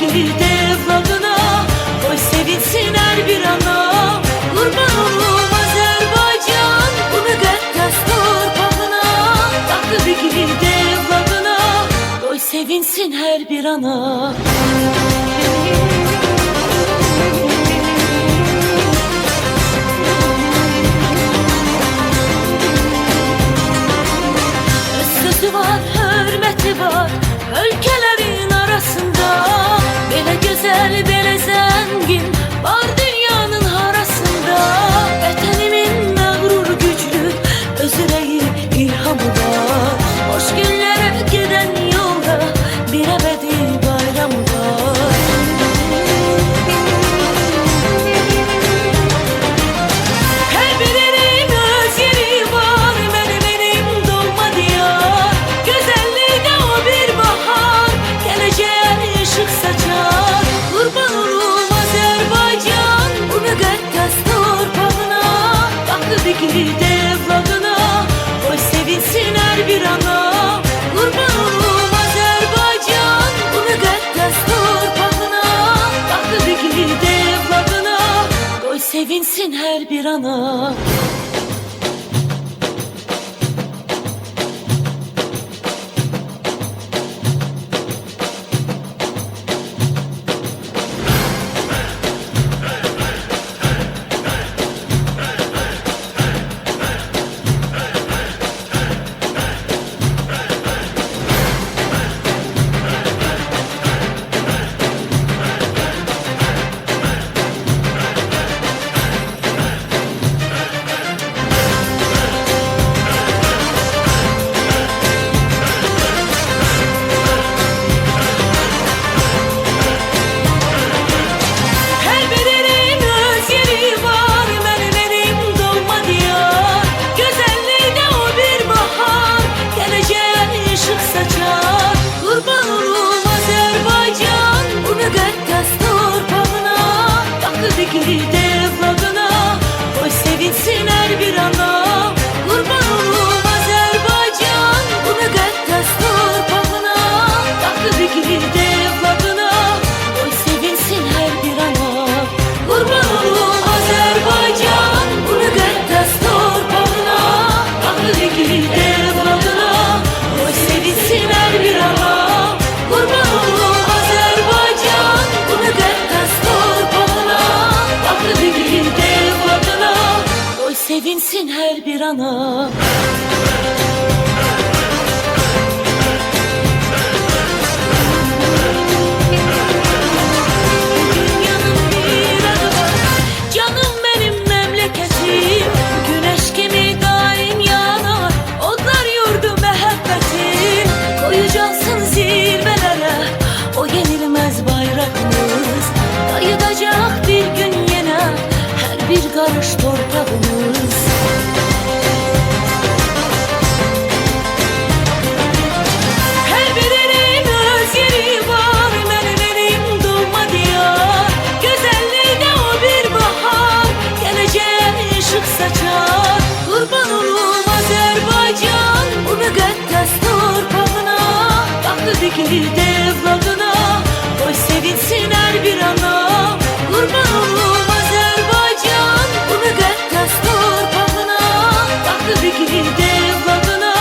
igid evladına, koy sevinsin her bir ana. Kurban olurum Azerbaycan bu müqəddəs torpağına. Bakıb igid evladına, koy sevinsin her bir ana. Sözü var, hürmeti var ülkelerin arasında. Belə güzel, belə zengin var dünyanın harasında. Vətənimin məğrur güclü öz ürəyi ilhamı var. Hoş günlərə gedən yolda bir əbədi bayram var. Hər birinin öz yeri var, benim doğma diyar. Gözəllikdə o bir bahar, gələcəyə ışıq saçar. Qurban olurum Azərbaycan bu müqəddəs torpağına. Bakıb igid evladına, koy sevinsin her bir ana. Kurban olurum Azerbaycan bu müqəddəs torpağına. Bakıb igid evladına, koy sevinsin her bir ana. İgid evladına, koy sevinsin her bir ana. Kurban olurum Azerbaycan bu müqəddəs torpağına. Bakıb igid evladına, koy sevinsin her bir ana. Kurban olurum Azerbaycan bu müqəddəs torpağına. Bakıb igid evladına, koy sevinsin her bir ana. Kurban olurum Azerbaycan bu müqəddəs torpağına. Bakıb igid evladına, koy sevinsin her bir ana. Dünyanın bir adı var, canım benim memleketim. Güneş gibi daim yanar, odlar yurdu məhəbbətim. Koyacaksın zirvelere o yenilmez bayrağımız. Dayıdacak bir gün yine her bir karış torpağımız. Her birinin öz yeri var, benim doğma diyar. Güzelliğinde o bir bahar, geleceğe ışık saçar. Kurban olurum Azerbaycan bu müqəddəs torpağına. Bakıb igid evladına, koy sevinsin her bir ana. Kurban olurum Azerbaycan bu müqəddəs torpağına. Bakıb igid evladına,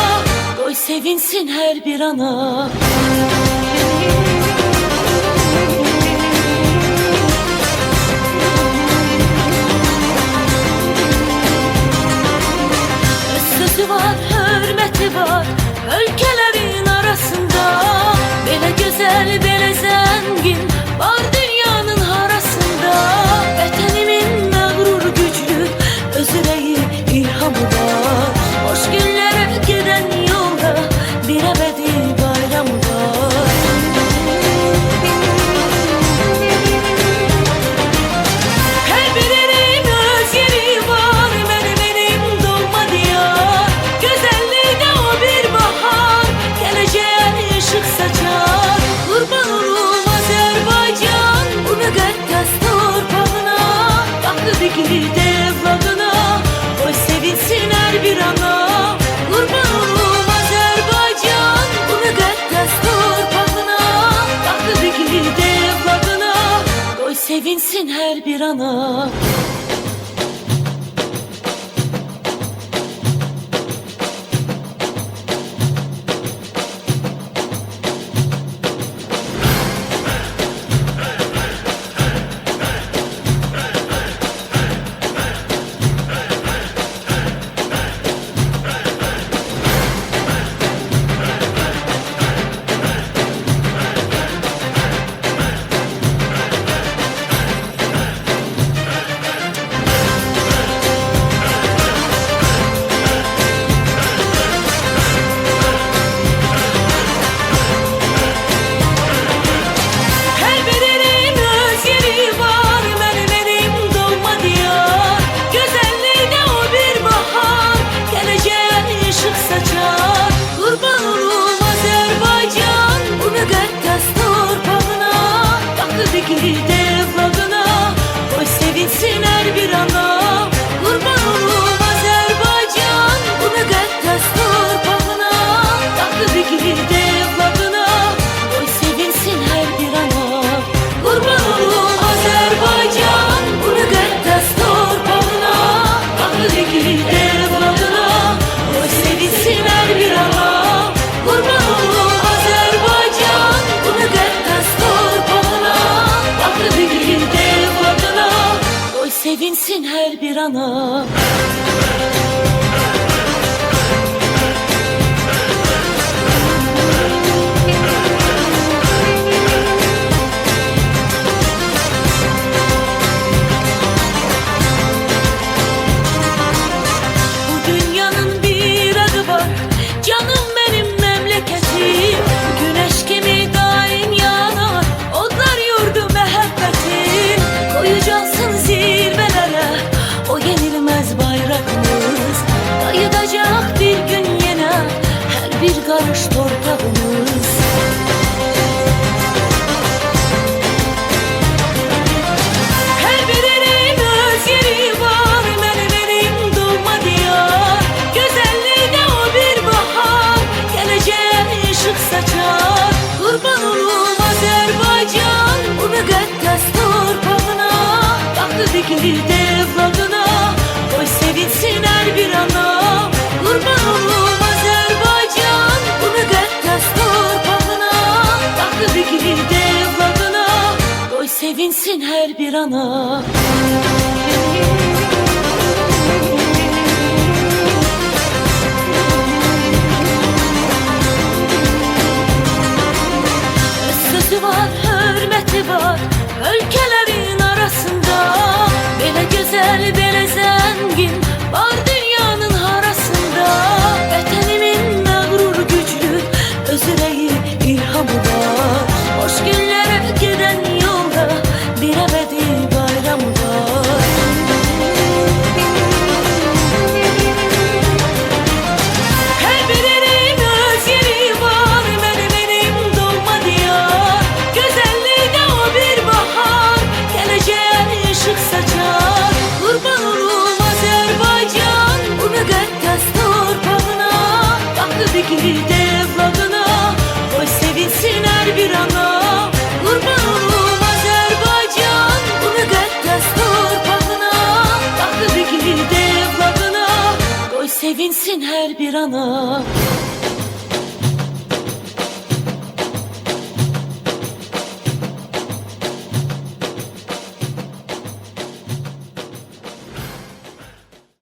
koy sevinsin her bir ana. Sözü var, hürmeti var ülkelerin arasında. Belə güzel, belə zengin var dünyanın harasında. Vətənimin məğrur güclü öz ürəyi ilhamı var. Hoş günlərə gedən yolda bir əbədi bayram var. Her birinin öz yeri var, benim doğma diyar. Güzelliğinde o bir bahar, geleceğe ışık saçar. Kurban olurum Azerbaycan bu müqəddəs torpağına. Bakıb igid evladına, koy sevinsin her bir ana. Kurban olurum Azerbaycan bu müqəddəs torpağına. Bakıb igid evladına, sevinsin her bir ana. Devladına koy sevinsin her bir ana. Kurban olurum Azerbaycan bu müqəddəs torpağına. Taxtı devladına koy sevinsin her bir ana. Kurban olurum Azerbaycan bu müqəddəs torpağına. Taxtı devladına koy sevinsin her bir ana. Kurban olurum Azerbaycan bu müqəddəs torpağına. Devladına koy sevinsin her bir ana. Bu dünyanın bir adı var, canım benim memleketim. Güneş gibi daim yanar, odlar yurdu muhabbetim. Koyacaksın zirvelere o yenilmez bayrakımız. Kayıdacak bir gün yine her bir karış torpağımız. Her birinin öz yeri var, benim doğma diyar. Güzelliğinde o bir bahar, geleceğe ışık saçar. Kurban olurum Azerbaycan bu müqəddəs torpağına. Devladına koy sevinsin her bir ana. Kurban olurum Azerbaycan bu müqəddəs torpağına. Devladına koy sevinsin her bir ana. Sözü var, hürmeti var ülkelerin arasında. Böyle güzel, böyle zengin var dünyanın harasında. Vatanimin mağrur güçlü özüreyi ilhamı var. Hoş günlere giden yolda bir ebedi bayram var. Her birinin öz yeri var, benim doğma diyar. Güzelliğinde o bir bahar, geleceğe ışık saçar. Kurban olurum Azerbaycan bu müqəddəs torpağına. Taxtı devladına koy sevinsin her bir ana. Kurban olurum Azerbaycan bu müqəddəs torpağına. Taxtı devladına koy sevinsin her bir ana.